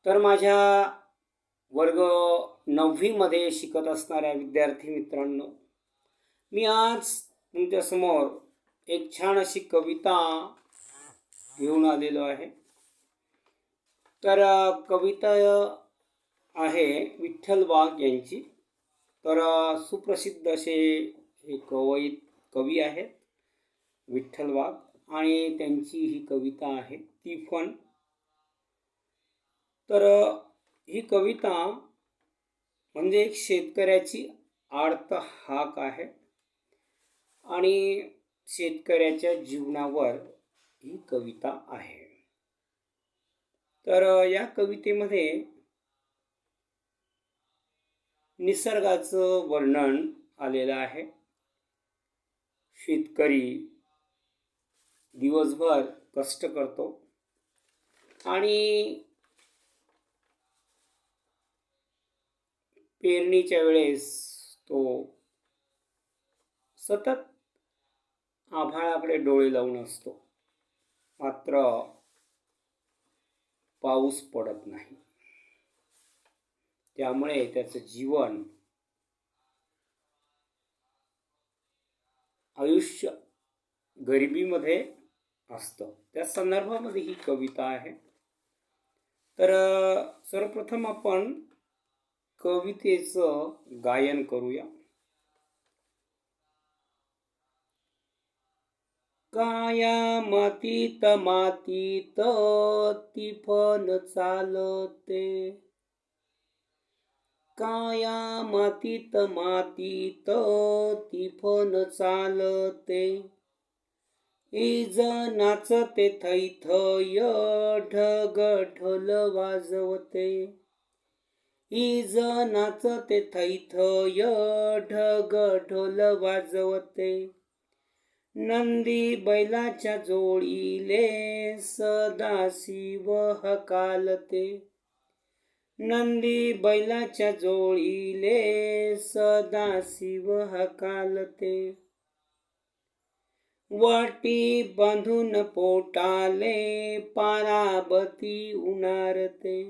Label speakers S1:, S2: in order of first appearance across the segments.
S1: तर माझ्या वर्ग 9वी मध्ये शिकत असणाऱ्या विद्यार्थी मित्रांनो, मी आज तुमच्यासमोर एक छान अशी कविता घेऊन आलेलो आहे. तर कविता आहे विठ्ठल वाघ यांची. तर सुप्रसिद्ध असे हे कवी आहेत विठ्ठल वाघ, आणि त्यांची ही कविता आहे तिफन. तर ही कविता म्हणजे एक शेतकऱ्याची आर्त हाक आहे आणि शेतकऱ्याच्या जीवनावर ही कविता आहे. तर या कवितेमध्ये निसर्गाचं वर्णन आलेलं आहे. शेतकरी दिवसभर कष्ट करतो आणि पेरणीच्या वेळेस तो सतत आभाळाकडे डोळे लावून असतो, मात्र पाऊस पडत नाही. त्यामुळे त्याचं जीवन, आयुष्य गरिबीमध्ये असतं. त्या संदर्भामध्ये ही कविता आहे. तर सर्वप्रथम आपण कवितेचं गायन करूया. काया मातीत मातीत तिफन चालते, काया मातीत मातीत तिफन चालते, इज नाचते थैथय ढग ढोल वाजवते, इज नाचते थैथय ढग ढोल वाजवते, नंदी बैलाच्या जोडीले सदाशिव हकालते, नंदी बैलाच्या जोडीले सदाशिव हकालते, वाटी बांधून पोटाले पाराबती उनारते,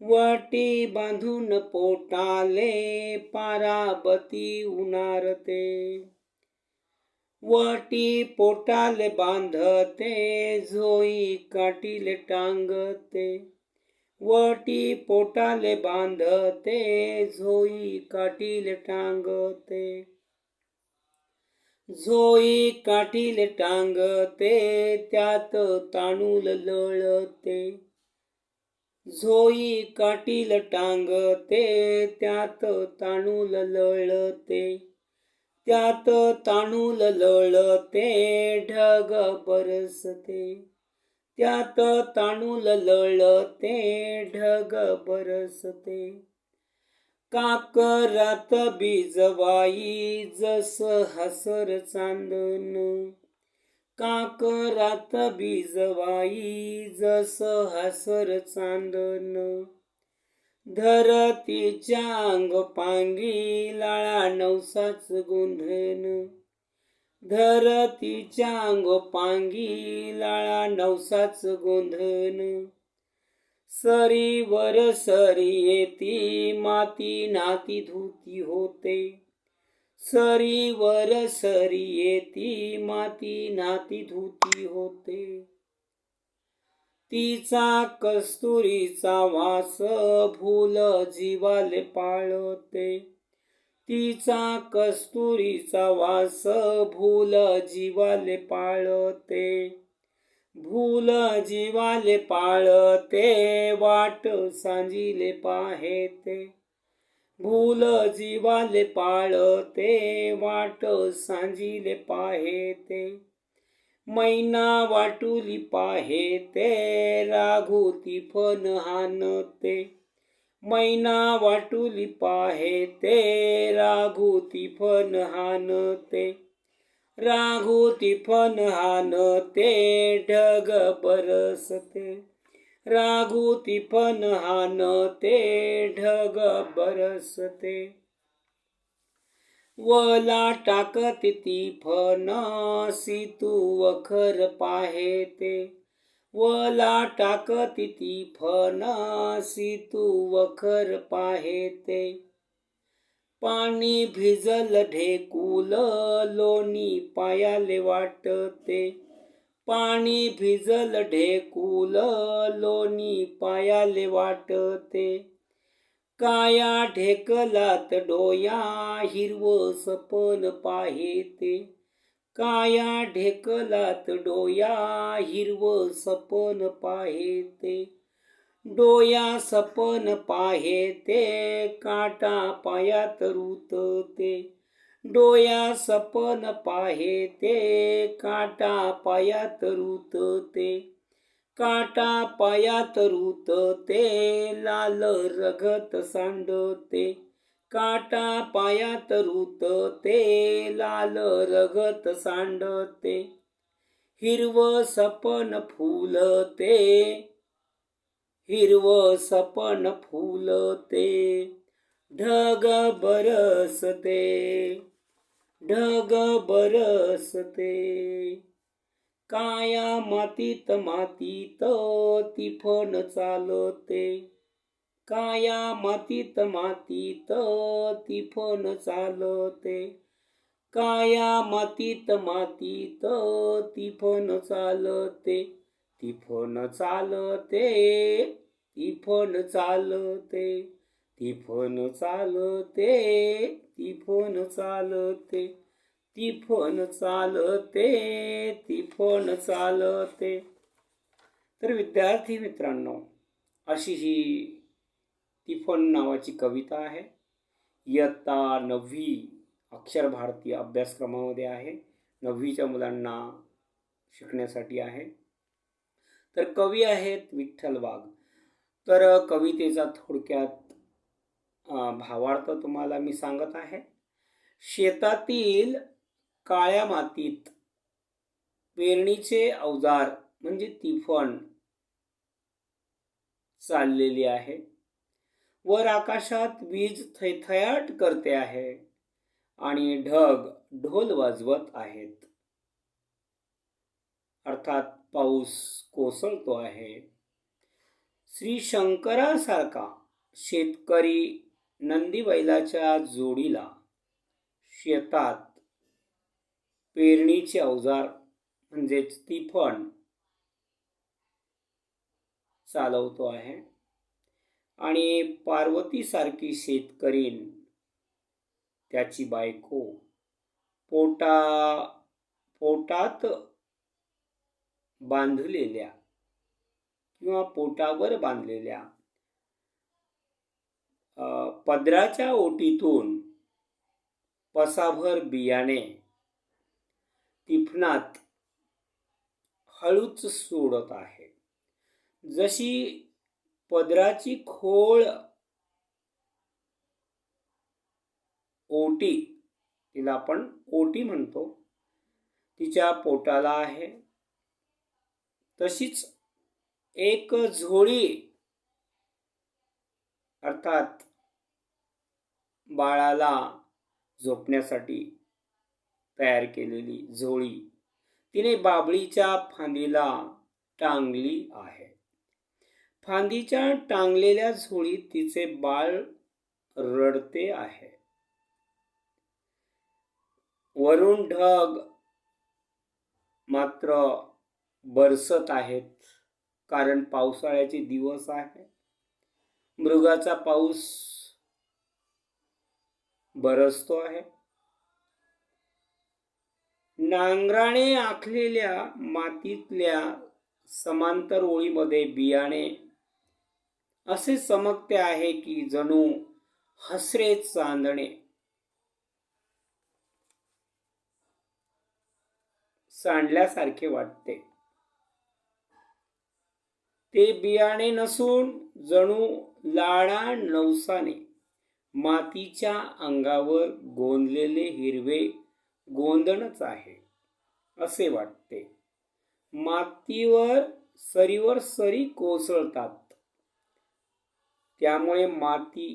S1: वाटी बांधून पोटाले पाराबती उनारते, वाटी पोटाले बांधते झोई काठीले टांगते, वाटी पोटाले बांधते झोई काठीले टांगते, झोई काठीले टांगते त्यात तांदूळ लळते, झोई काठीले टांगते त्यात तांदूळ लळते, त्यात तांदूळ लळते ढग बरसते, त्यात तांदूळ लळते ढग बरसते, काकरात बीजवाई जस हसर चांदन, काकरात बीजवाई जस हसर चांदन, धरतीच्या अंगपांगी लाळा नवसाच गोंधन, धरतीच्या अंगपांगी लाळा नवसाच गोंधन, सरीवर सरी येती माती नाती धुती होते, सरीवर सरी येती माती नाती धुती होते, तिचा कस्तुरीचा वास भूल जीवाले पाळते, तिचा कस्तुरीचा वास भूल जीवाले पाळते, भूल जीवाले पाळते वाट सांजिले पाहेते, भूल जीवाले पाळते वाट सांजिले पाहेते, मैना वाटुली पाहेते राघू तिफन हानते, मैना वाटुली पाहेते राघू तिफन हानते, राघू तिफन हानते ढग बरसते, राघू तिफन हानते ढग बरसते, वला टाकते तिफन सीतू वखर पाहेते, वला टाकती ती फणसी तू वखर पाहेते. पाणी भिजल ढेकुल लोणी पायाले वाटते. पाणी भिजल ढेकुल लोणी पायाले वाटते. काया ढेकलात डोया हिरवं सपन पाहेते. काया ढेकलात डोया हिरवं सपन पाहेते. डोया सपन पाहेते काटा पायात रुतते. डोया सपन पाहेते काटा पायात रुतते. काटा पायात रुतते लाल रगत सांडते. काटा पायात रुतते लाल रगत सांडते. हिरवं सपन फुलते. हिरवं सपन फुलते. ढग बरसते. ढग बरसते. काया मातीत मातीत ती फण चालते. काया मातीत मातीत ती फण चालते. काया मातीत मातीत ती फण चालते. ती फण चालते. ती फण चालते. ती फण चालते. ती फण चालते. ती फण चालते. ती फण चालते. तर विद्यार्थी मित्रांनो, अशी ही ती फण नावाची कविता आहे. इयत्ता 9वी अक्षर भारती अभ्यासक्रमामध्ये आहे. 9वीच्या मुलांना शिकण्यासाठी आहे. तर कवी आहेत विठ्ठल वाघ. तर कवितेचा थोडक्यात भावार्थ तुम्हाला मी सांगत आहे. शेतातील काळ्या मातीत पेरणीचे अवजार म्हणजे तिफण चाललेली आहे. वर आकाशात वीज थैथयाट करते आहे आणि ढग ढोल वाजवत आहेत. अर्थात पाऊस कोसळतो आहे. श्री शंकरासारखा शेतकरी नंदी बैलाच्या जोडीला शेतात पेरणीचे अवजार म्हणजेच तिफण चालवतो आहे. आणि पार्वतीसारखी शेतकरीण त्याची बायको पोटात बांधलेल्या किंवा पोटावर बांधलेल्या पदराच्या ओटीतून पसाभर बियाणे तिफणात हळूच सोडत आहे. जशी पदराची खोळ ओटी, तिला आपण ओटी म्हणतो, तिच्या पोटाला आहे, तशीच एक झोळी अर्थात बाळाला झोपण्यासाठी तयार केलेली झोळी तिने बाभळीच्या फांदीला टांगली आहे. फांदीच्या टांगलेल्या झोळीत तिचे बाळ रडते आहे. वरून ढग मात्र बरसत आहेत, कारण पावसाळ्याचे दिवस आहे. मृगाचा पाऊस बरसतो आहे. नांगराने आखलेल्या मातीतल्या समांतर ओळीमध्ये बियाणे असे चमकते आहे की जणू हसरे चांदणे. सांडल्यासारखे वाटते. ते बियाणे नसून जणू लाडा नवसाने मातीच्या अंगावर गोंदलेले हिरवे गोंदणच आहे असे वाटते. मातीवर सरीवर सरी कोसळतात, त्यामुळे माती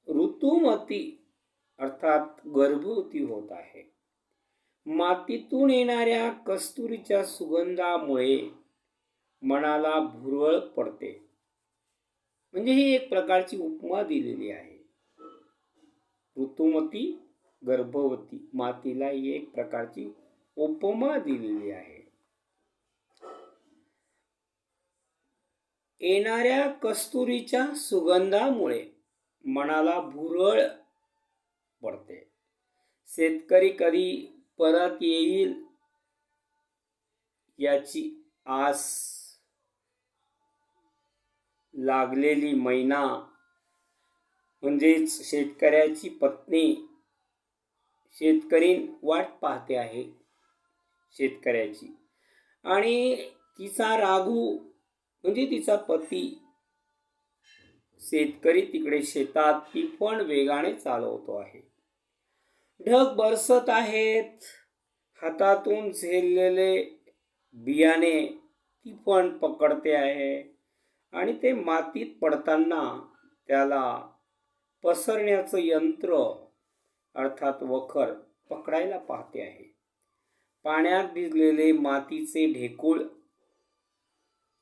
S1: ऋतुमती अर्थात गर्भवती होत आहे. मातीतून येणाऱ्या कस्तुरीच्या सुगंधामुळे मनाला भुरळ पडते. म्हणजे ही एक प्रकारची उपमा दिलेली आहे. ऋतुमती, गर्भवती मातीला ही एक प्रकारची उपमा दिलेली आहे. येणाऱ्या कस्तुरीच्या सुगंधामुळे मनाला भुरळ पडते. शेतकरी कधी परत येईल याची आस लागलेली मैना म्हणजेच शेतकऱ्याची पत्नी शेतकरी वाट पाहते आहे शेतकऱ्याची, आणि तिचा राघू म्हणजे तिचा पती शेतकरी तिकडे शेतात ती पण वेगाने चालवतो आहे. ढग बरसत आहेत, हातातून झेललेले बियाणे ती पण पकडते आहे आणि ते मातीत पडताना त्याला पसरण्याचं यंत्र अर्थात वखर पकडायला पाहते आहे. पाण्यात भिजलेले मातीचे ढेकूळ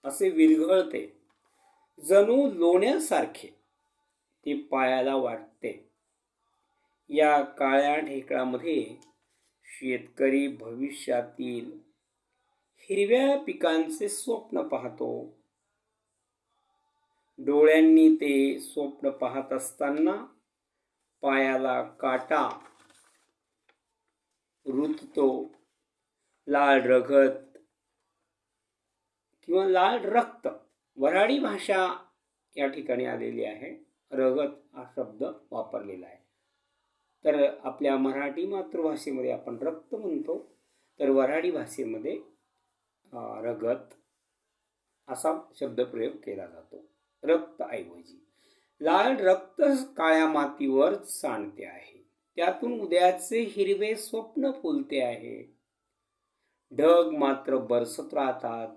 S1: असे विरघळते, जणू लोण्यासारखे ते पायाला वाटते. या काळ्या ढेकळामध्ये शेतकरी भविष्यातील हिरव्या पिकांचे स्वप्न पाहतो. डोळ्यांनी ते स्वप्न पाहत असताना पायाला काटा रुततो. लाल रगत किंवा लाल रक्त, वऱ्हाडी भाषा या ठिकाणी आलेली आहे. रगत हा शब्द वापरलेला आहे. तर आपल्या मराठी मातृभाषेमध्ये आपण रक्त म्हणतो, तर वऱ्हाडी भाषेमध्ये रगत असा शब्दप्रयोग केला जातो. रक्त ऐवजी लाल रक्त काळ्या मातीवर सांडते आहे, त्यातून उद्याचे हिरवे स्वप्न फुलते आहे. ढग मात्र बरसत राहतात.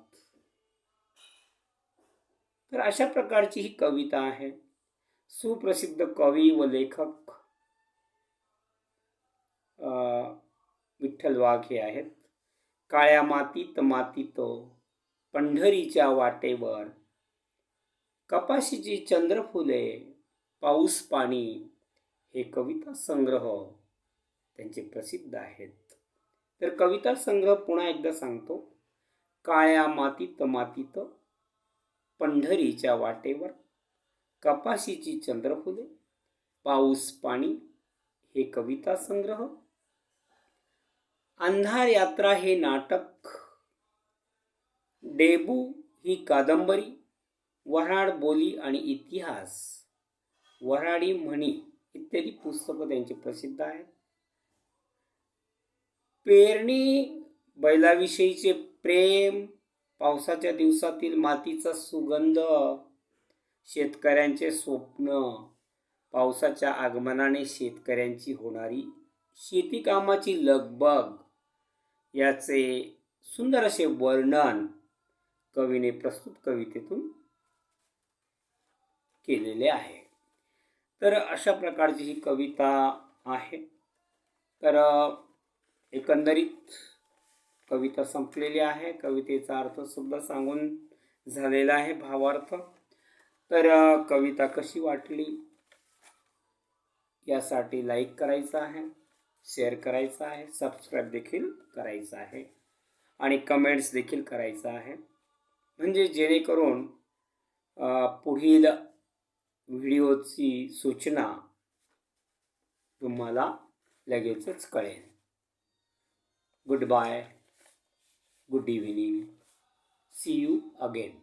S1: तर अशा प्रकारची ही कविता आहे. सुप्रसिद्ध कवी व लेखक विठ्ठल वाघ हे आहेत. काळ्या मातीत मातीत पंढरीच्या वाटेवर, कपाशीची चंद्रफुले, पाऊस पाणी हे कविता संग्रह त्यांचे प्रसिद्ध आहेत. तर कविता संग्रह पुन्हा एकदा सांगतो. काळ्या मातीत मातीत पंढरीच्या वाटेवर, कपाशीची चंद्रफुले, पाऊस पाणी हे कविता संग्रह, अंधार यात्रा हे नाटक, डेबू ही कादंबरी, वऱ्हाड बोली आणि इतिहास, वऱ्हाडी म्हणी इत्यादी पुस्तकं त्यांची प्रसिद्ध आहेत. पेरणी, बैलाविषयीचे प्रेम, पावसाच्या दिवसातील मातीचा सुगंध, शेतकऱ्यांचे स्वप्न, पावसाच्या आगमनाने शेतकऱ्यांची होणारी शेती कामाची लगबग याचे सुंदर असे वर्णन कवीने प्रस्तुत कवितेतून केलेले आहे. तर अशा प्रकारची ही कविता आहे. तर एकंदरीत कविता संपलेली आहे. कवितेचा अर्थ सुद्धा सांगून झालेला आहे, भावार्थ. तर कविता कशी वाटली यासाठी लाईक करायचं आहे, शेअर करायचं आहे, सबस्क्राईब देखील करायचं आहे आणि कमेंट्स देखील करायचं आहे, म्हणजे जेणेकरून पुढील व्हिडिओची सूचना तुम्हाला लगेचच कळेल. Goodbye, good evening, see you again.